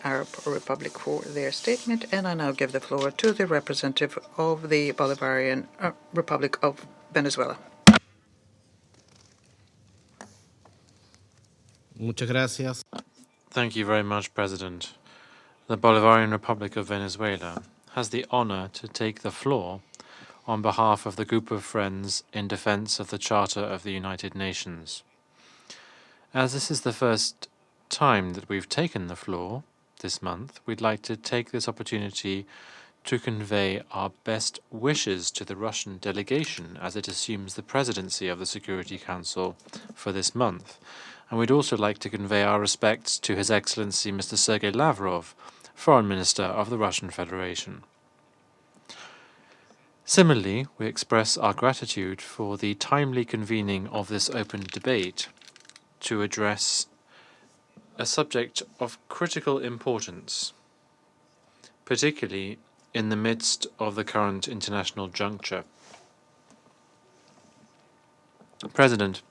Arab Republic for their statement, and I now give the floor to the representative of the Bolivarian Republic of Venezuela. Muchas gracias. Thank you very much, President. The Bolivarian Republic of Venezuela has the honor to take the floor on behalf of the group of friends in defense of the Charter of the United Nations. As this is the first time that we've taken the floor this month, we'd like to take this opportunity to convey our best wishes to the Russian delegation as it assumes the presidency of the Security Council for this month. And we'd also like to convey our respects to His Excellency Mr. Sergey Lavrov, Foreign Minister of the Russian Federation. Similarly, we express our gratitude for the timely convening of this open debate to address a subject of critical importance, particularly in the midst of the current international juncture. President,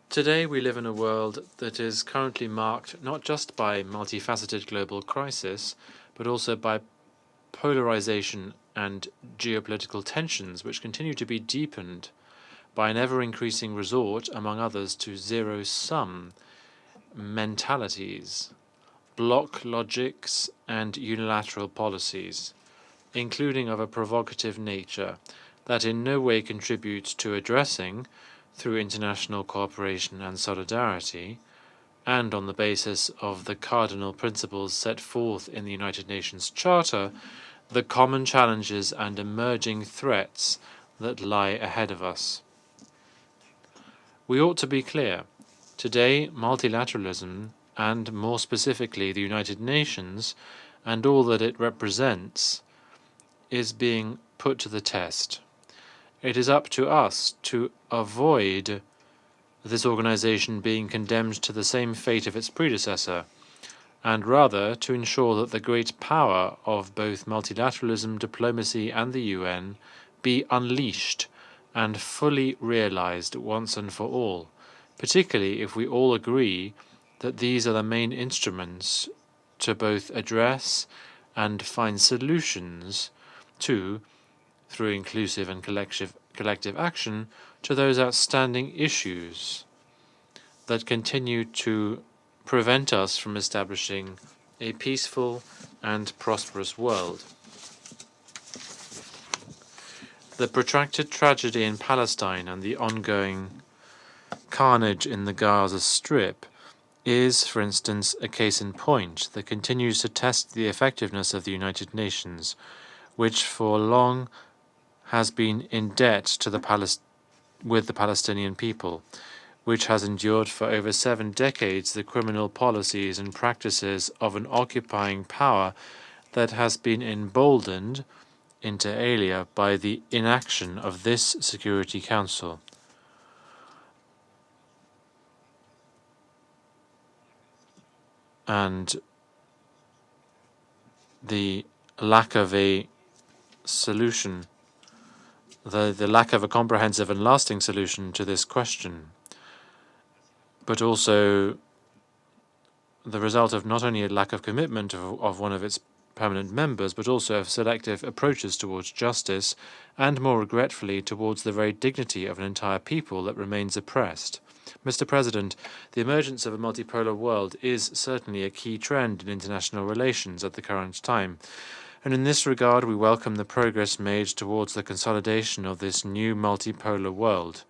today we live in a world that is currently marked not just by multifaceted global crisis, but also by polarization and geopolitical tensions which continue to be deepened by an ever-increasing resort, among others, to zero-sum mentalities, bloc logics, and unilateral policies, including of a provocative nature that in no way contributes to addressing, through international cooperation and solidarity, and on the basis of the cardinal principles set forth in the United Nations Charter, the common challenges and emerging threats that lie ahead of us. We ought to be clear. Today, multilateralism, and more specifically the United Nations, and all that it represents, is being put to the test. It is up to us to avoid this organization being condemned to the same fate of its predecessor, and rather to ensure that the great power of both multilateralism, diplomacy, and the UN be unleashed and fully realized once and for all, particularly if we all agree that these are the main instruments to both address and find solutions to, through inclusive and collective action, to those outstanding issues that continue to prevent us from establishing a peaceful and prosperous world. The protracted tragedy in Palestine and the ongoing carnage in the Gaza Strip is, for instance, a case in point that continues to test the effectiveness of the United Nations, which for long has been in debt to with the Palestinian people, which has endured for over 7 decades the criminal policies and practices of an occupying power that has been emboldened inter alia by the inaction of this Security Council. And the lack of a solution, the lack of a comprehensive and lasting solution to this question, but also the result of not only a lack of commitment of one of its permanent members, but also of selective approaches towards justice, and more regretfully towards the very dignity of an entire people that remains oppressed. Mr. President, the emergence of a multipolar world is certainly a key trend in international relations at the current time, and in this regard we welcome the progress made towards the consolidation of this new multipolar world,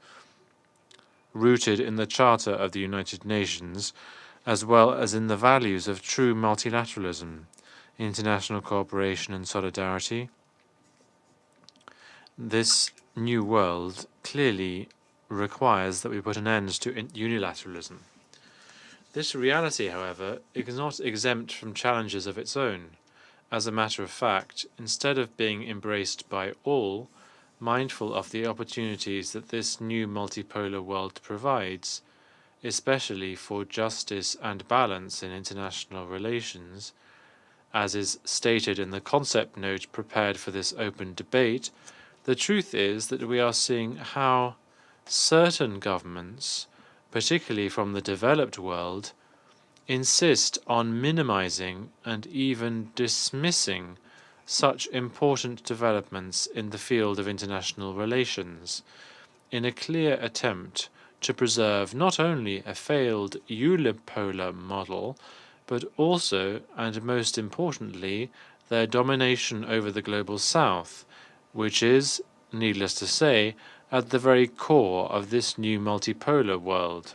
rooted in the Charter of the United Nations, as well as in the values of true multilateralism, international cooperation and solidarity. This new world clearly requires that we put an end to unilateralism. This reality, however, is not exempt from challenges of its own. As a matter of fact, instead of being embraced by all, mindful of the opportunities that this new multipolar world provides, especially for justice and balance in international relations, as is stated in the concept note prepared for this open debate, the truth is that we are seeing how certain governments, particularly from the developed world, insist on minimizing and even dismissing such important developments in the field of international relations, in a clear attempt to preserve not only a failed unipolar model, but also, and most importantly, their domination over the global south, which is, needless to say, at the very core of this new multipolar world.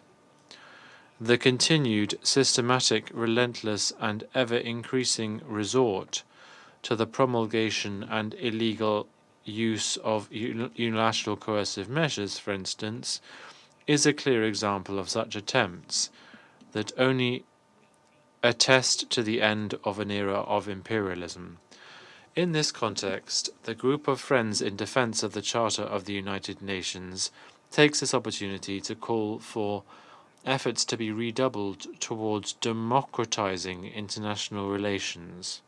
The continued, systematic, relentless, and ever-increasing resort to the promulgation and illegal use of unilateral coercive measures, for instance, is a clear example of such attempts that only attest to the end of an era of imperialism. In this context, the Group of Friends in Defense of the Charter of the United Nations takes this opportunity to call for efforts to be redoubled towards democratizing international relations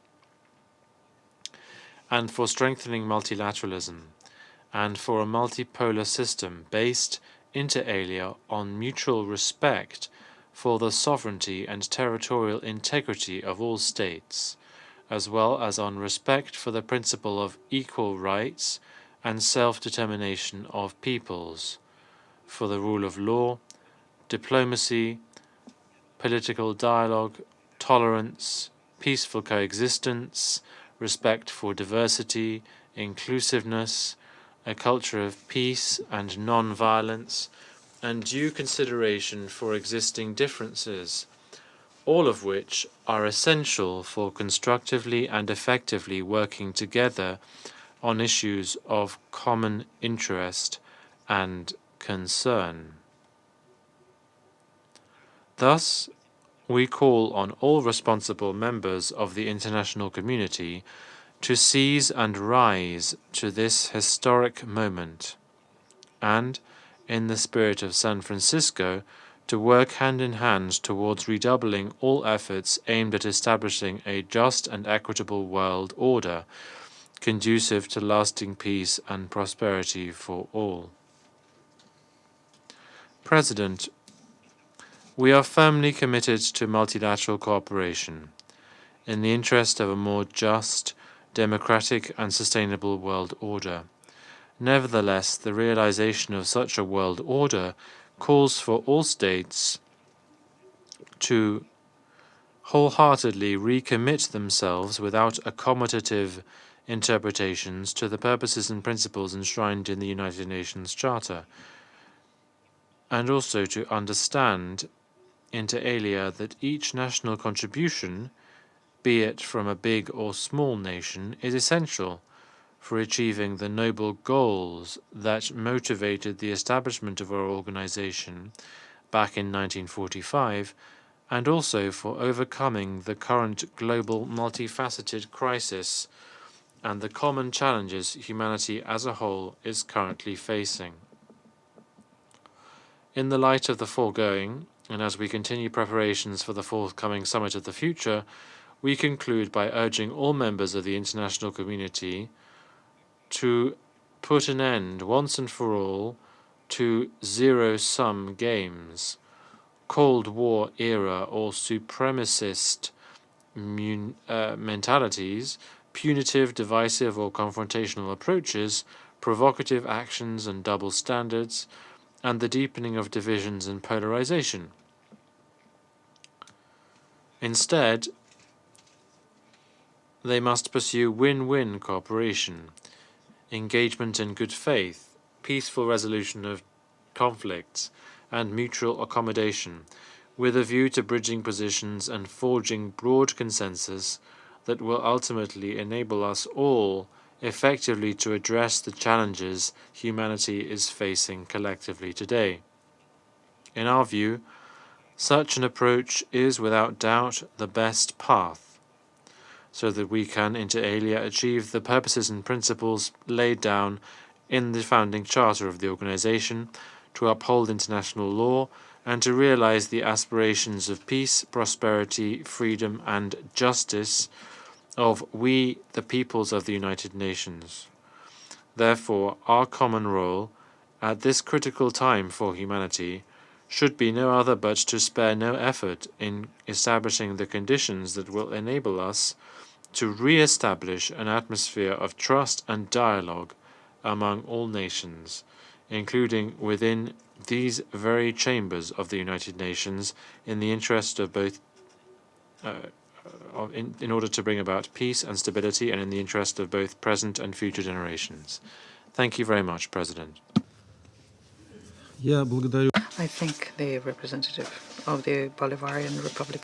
and for strengthening multilateralism, and for a multipolar system based, inter alia, on mutual respect for the sovereignty and territorial integrity of all states, as well as on respect for the principle of equal rights and self-determination of peoples, for the rule of law, diplomacy, political dialogue, tolerance, peaceful coexistence, respect for diversity, inclusiveness, a culture of peace and non-violence, and due consideration for existing differences, all of which are essential for constructively and effectively working together on issues of common interest and concern. Thus, we call on all responsible members of the international community to seize and rise to this historic moment, and, in the spirit of San Francisco, to work hand in hand towards redoubling all efforts aimed at establishing a just and equitable world order, conducive to lasting peace and prosperity for all. President, we are firmly committed to multilateral cooperation in the interest of a more just, democratic, and sustainable world order. Nevertheless, the realization of such a world order calls for all states to wholeheartedly recommit themselves without accommodative interpretations to the purposes and principles enshrined in the United Nations Charter, and also to understand, inter alia, that each national contribution, be it from a big or small nation, is essential for achieving the noble goals that motivated the establishment of our organization back in 1945, and also for overcoming the current global multifaceted crisis and the common challenges humanity as a whole is currently facing. In the light of the foregoing, and as we continue preparations for the forthcoming Summit of the Future, we conclude by urging all members of the international community to put an end, once and for all, to zero-sum games, Cold War era or supremacist mentalities, punitive, divisive, or confrontational approaches, provocative actions and double standards, and the deepening of divisions and polarization. Instead, they must pursue win-win cooperation, engagement in good faith, peaceful resolution of conflicts, and mutual accommodation, with a view to bridging positions and forging broad consensus that will ultimately enable us all effectively to address the challenges humanity is facing collectively today. In our view, such an approach is without doubt the best path, so that we can, inter alia, achieve the purposes and principles laid down in the founding charter of the organization, to uphold international law, and to realize the aspirations of peace, prosperity, freedom, and justice of we, the peoples of the United Nations. Therefore, our common role, at this critical time for humanity, should be no other but to spare no effort in establishing the conditions that will enable us to re-establish an atmosphere of trust and dialogue among all nations, including within these very chambers of the United Nations, in the interest of both in order to bring about peace and stability, and in the interest of both present and future generations. Thank you very much, President. Я благодарю. I thank the representative of the Bolivarian Republic